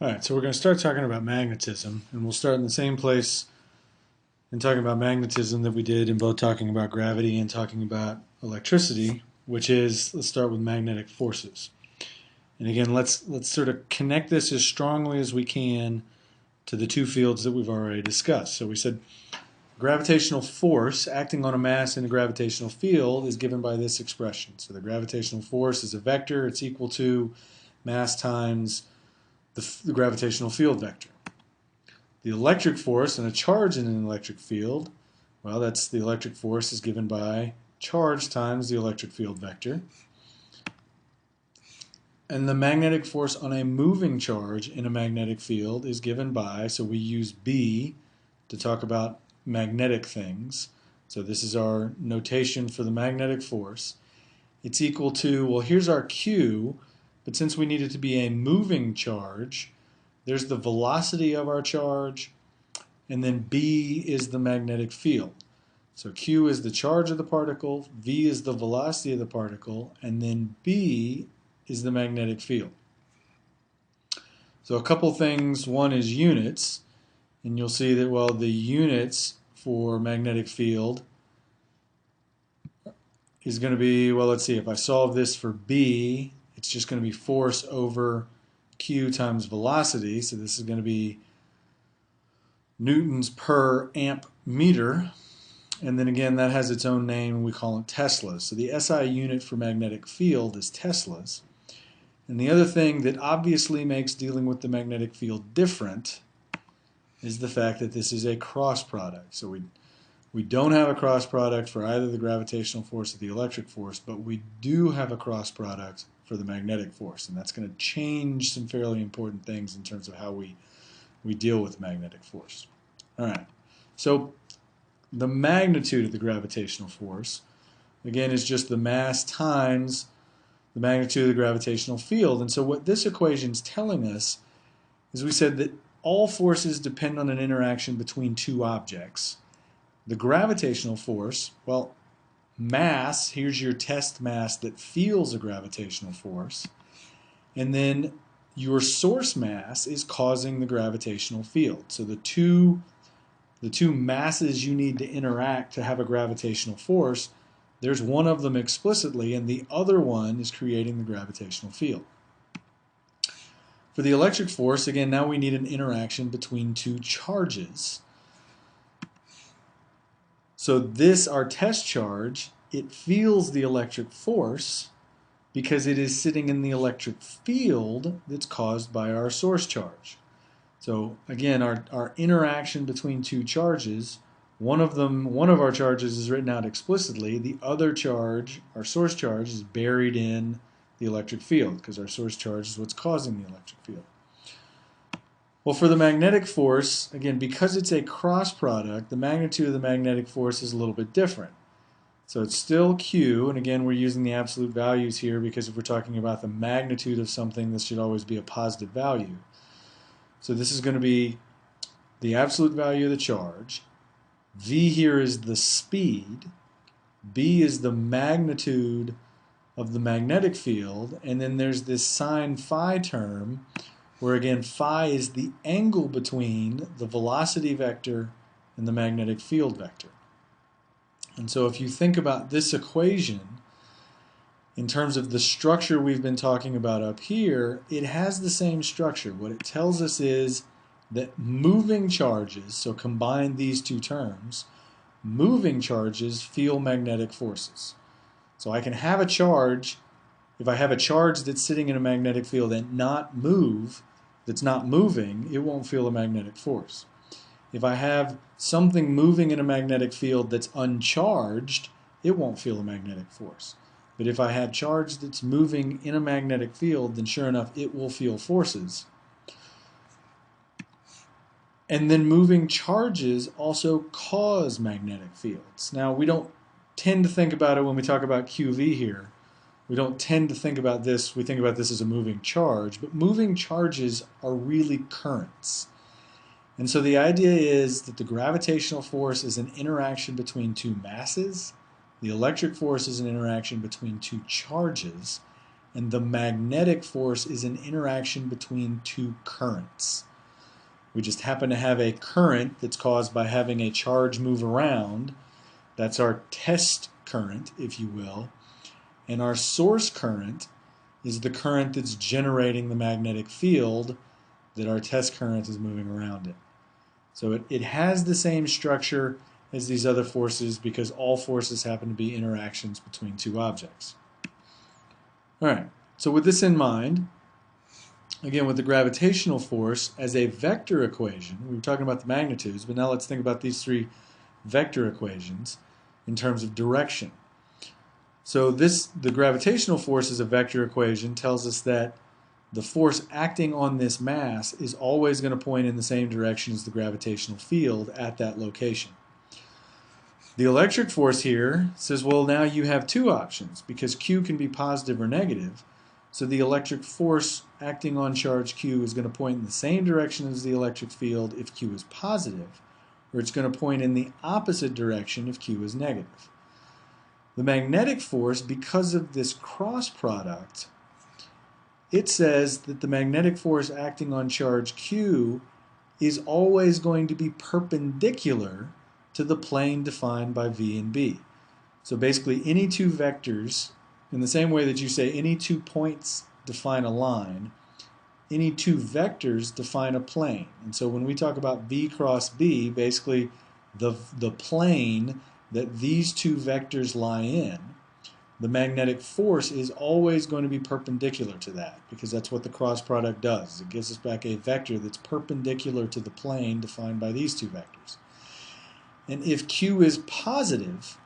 Alright, so we're going to start talking about magnetism, and we'll start in the same place in talking about magnetism that we did in both talking about gravity and talking about electricity, which is, let's start with magnetic forces. And again, let's sort of connect this as strongly as we can to the two fields that we've already discussed. So we said gravitational force acting on a mass in a gravitational field is given by this expression. So the gravitational force is a vector. It's equal to mass times the gravitational field vector. The electric force and a charge in an electric field, well, that's the electric force is given by charge times the electric field vector. And the magnetic force on a moving charge in a magnetic field is given by, so we use B to talk about magnetic things. So this is our notation for the magnetic force. It's equal to, well, here's our Q, but since we need it to be a moving charge, there's the velocity of our charge, and then B is the magnetic field. So Q is the charge of the particle, V is the velocity of the particle, and then B is the magnetic field. So a couple things. One is units, and you'll see that, well, the units for magnetic field is going to be, well, let's see, if I solve this for B, it's just going to be force over Q times velocity. So this is going to be newtons per amp meter. And then again, that has its own name, and we call it Teslas. So the SI unit for magnetic field is Teslas. And the other thing that obviously makes dealing with the magnetic field different is the fact that this is a cross product. So we don't have a cross product for either the gravitational force or the electric force, but we do have a cross product for the magnetic force, and that's going to change some fairly important things in terms of how we deal with magnetic force. All right, so the magnitude of the gravitational force, again, is just the mass times the magnitude of the gravitational field. And so what this equation is telling us is, we said that all forces depend on an interaction between two objects. The gravitational force, well, mass, here's your test mass that feels a gravitational force, and then your source mass is causing the gravitational field. So the two masses you need to interact to have a gravitational force, there's one of them explicitly, and the other one is creating the gravitational field. For the electric force, again, now we need an interaction between two charges. So this, our test charge, it feels the electric force because it is sitting in the electric field that's caused by our source charge. So again, our interaction between two charges, one of our charges is written out explicitly. The other charge, our source charge, is buried in the electric field because our source charge is what's causing the electric field. Well, for the magnetic force, again, because it's a cross product, the magnitude of the magnetic force is a little bit different. So it's still Q, and again, we're using the absolute values here because if we're talking about the magnitude of something, this should always be a positive value. So this is going to be the absolute value of the charge. V here is the speed. B is the magnitude of the magnetic field, and then there's this sine phi term, where again phi is the angle between the velocity vector and the magnetic field vector. And so if you think about this equation in terms of the structure we've been talking about up here, it has the same structure. What it tells us is that moving charges, so combine these two terms, moving charges feel magnetic forces. So I can have a charge, if I have a charge that's sitting in a magnetic field and not move, that's not moving, it won't feel a magnetic force. If I have something moving in a magnetic field that's uncharged, it won't feel a magnetic force. But if I have charge that's moving in a magnetic field, then sure enough, it will feel forces. And then moving charges also cause magnetic fields. Now, we don't tend to think about it when we talk about QV here. We don't tend to think about this. We think about this as a moving charge, but moving charges are really currents. And so the idea is that the gravitational force is an interaction between two masses. The electric force is an interaction between two charges. and the magnetic force is an interaction between two currents. We just happen to have a current that's caused by having a charge move around. That's our test current, if you will. And our source current is the current that's generating the magnetic field that our test current is moving around in. So it has the same structure as these other forces because all forces happen to be interactions between two objects. All right, so with this in mind, again, with the gravitational force as a vector equation, we were talking about the magnitudes, but now let's think about these three vector equations in terms of direction. So the gravitational force as a vector equation tells us that the force acting on this mass is always going to point in the same direction as the gravitational field at that location. The electric force here says, well, now you have two options because Q can be positive or negative. So the electric force acting on charge Q is going to point in the same direction as the electric field if Q is positive, or it's going to point in the opposite direction if Q is negative. The magnetic force, because of this cross product, it says that the magnetic force acting on charge Q is always going to be perpendicular to the plane defined by V and B. So basically any two vectors, in the same way that you say any 2 points define a line, any two vectors define a plane. And so when we talk about V cross B, basically the plane that these two vectors lie in, the magnetic force is always going to be perpendicular to that because that's what the cross product does. It gives us back a vector that's perpendicular to the plane defined by these two vectors. And if Q is positive,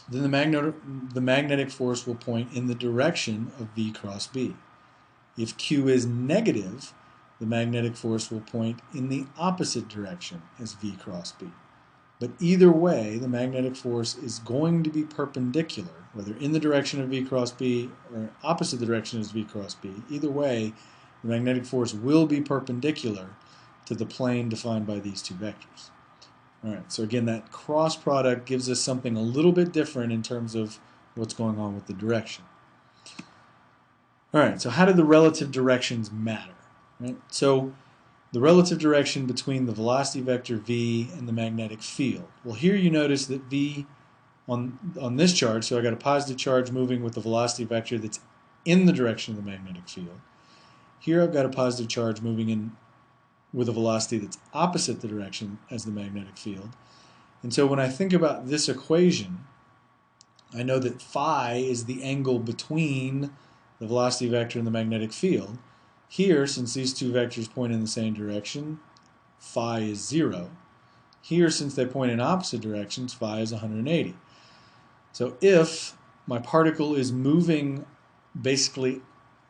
then the magnetic force will point in the direction of V cross B. If Q is negative, the magnetic force will point in the opposite direction as V cross B. But either way, the magnetic force is going to be perpendicular, whether in the direction of V cross B or opposite the direction as V cross B. Either way, the magnetic force will be perpendicular to the plane defined by these two vectors. All right, so again, that cross product gives us something a little bit different in terms of what's going on with the direction. All right, so how do the relative directions matter? Right? So the relative direction between the velocity vector V and the magnetic field. Well, here you notice that V on this charge, so I got a positive charge moving with the velocity vector that's in the direction of the magnetic field. Here I've got a positive charge moving in with a velocity that's opposite the direction as the magnetic field. And so when I think about this equation, I know that phi is the angle between the velocity vector and the magnetic field. Here, since these two vectors point in the same direction, phi is 0. Here, since they point in opposite directions, phi is 180. So if my particle is basically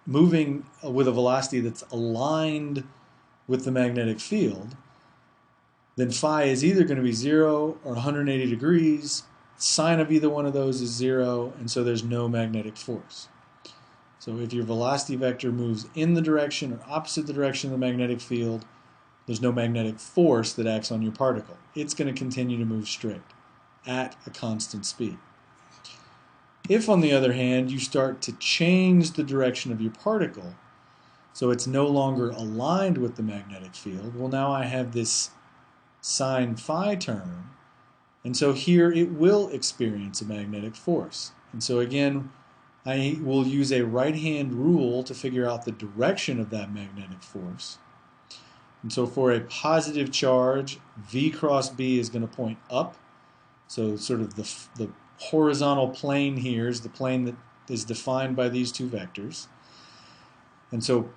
moving with a velocity that's aligned with the magnetic field, then phi is either going to be 0 or 180 degrees. Sine of either one of those is 0, and so there's no magnetic force. So if your velocity vector moves in the direction or opposite the direction of the magnetic field, there's no magnetic force that acts on your particle. It's going to continue to move straight at a constant speed. If, on the other hand, you start to change the direction of your particle, so it's no longer aligned with the magnetic field, well, now I have this sine phi term, and so here it will experience a magnetic force. And so again, I will use a right-hand rule to figure out the direction of that magnetic force. And so for a positive charge, V cross B is going to point up. So sort of the horizontal plane here is the plane that is defined by these two vectors. And so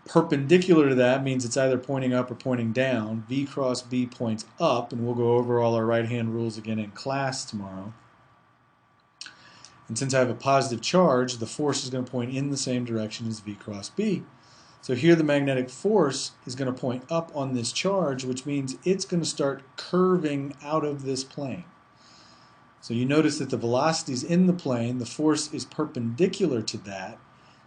perpendicular to that means it's either pointing up or pointing down. V cross B points up, and we'll go over all our right-hand rules again in class tomorrow. And since I have a positive charge, the force is going to point in the same direction as V cross B. So here the magnetic force is going to point up on this charge, which means it's going to start curving out of this plane. So you notice that the velocity is in the plane, the force is perpendicular to that.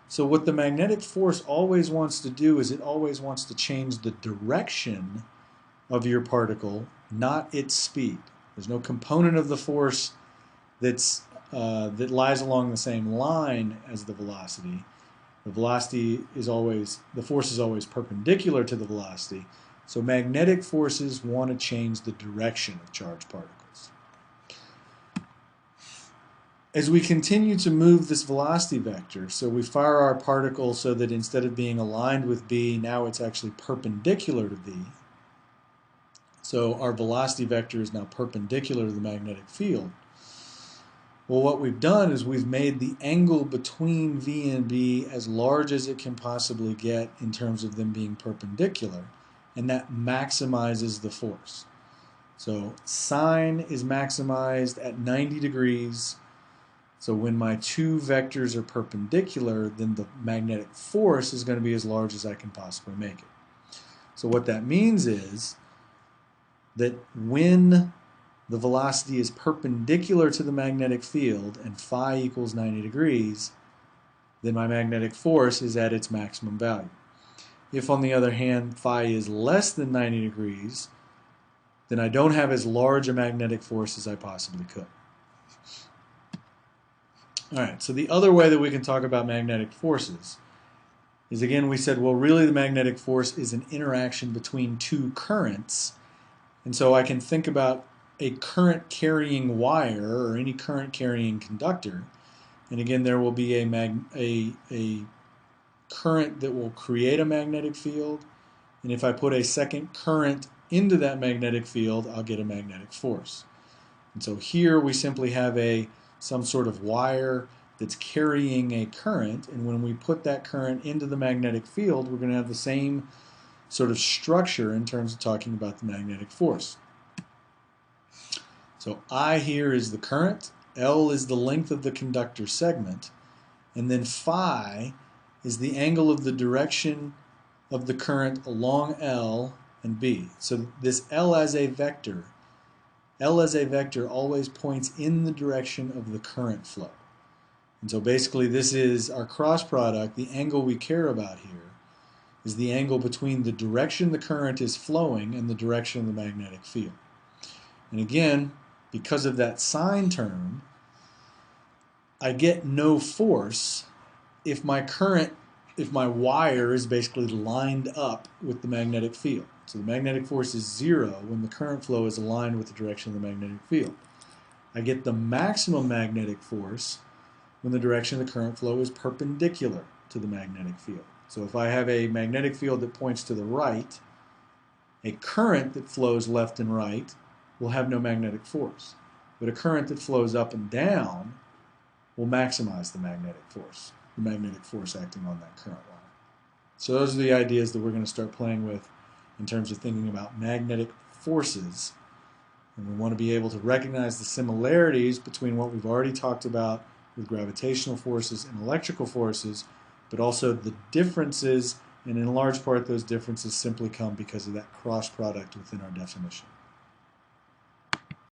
So what the magnetic force always wants to do is it always wants to change the direction of your particle, not its speed. There's no component of the force that's that lies along the same line as the velocity, the force is always perpendicular to the velocity. So magnetic forces want to change the direction of charged particles. As we continue to move this velocity vector, so we fire our particle so that instead of being aligned with B, now it's actually perpendicular to B. So our velocity vector is now perpendicular to the magnetic field. Well, what we've done is we've made the angle between V and B as large as it can possibly get in terms of them being perpendicular, and that maximizes the force. So sine is maximized at 90 degrees. So when my two vectors are perpendicular, then the magnetic force is going to be as large as I can possibly make it. So what that means is that when the velocity is perpendicular to the magnetic field and phi equals 90 degrees, then my magnetic force is at its maximum value. If, on the other hand, phi is less than 90 degrees, then I don't have as large a magnetic force as I possibly could. Alright, so the other way that we can talk about magnetic forces is, again, we said, well, really the magnetic force is an interaction between two currents. And so I can think about a current carrying wire or any current carrying conductor. And again, there will be a current that will create a magnetic field. And if I put a second current into that magnetic field, I'll get a magnetic force. And so here we simply have some sort of wire that's carrying a current, and when we put that current into the magnetic field, we're going to have the same sort of structure in terms of talking about the magnetic force. So I here is the current, L is the length of the conductor segment, and then phi is the angle of the direction of the current along L and B. So this L as a vector always points in the direction of the current flow. And so basically this is our cross product. The angle we care about here is the angle between the direction the current is flowing and the direction of the magnetic field. And again, because of that sine term, I get no force if my wire is basically lined up with the magnetic field. So the magnetic force is 0 when the current flow is aligned with the direction of the magnetic field. I get the maximum magnetic force when the direction of the current flow is perpendicular to the magnetic field. So if I have a magnetic field that points to the right, a current that flows left and right will have no magnetic force. But a current that flows up and down will maximize the magnetic force acting on that current line. So those are the ideas that we're going to start playing with in terms of thinking about magnetic forces. And we want to be able to recognize the similarities between what we've already talked about with gravitational forces and electrical forces, but also the differences, and in large part those differences simply come because of that cross product within our definition.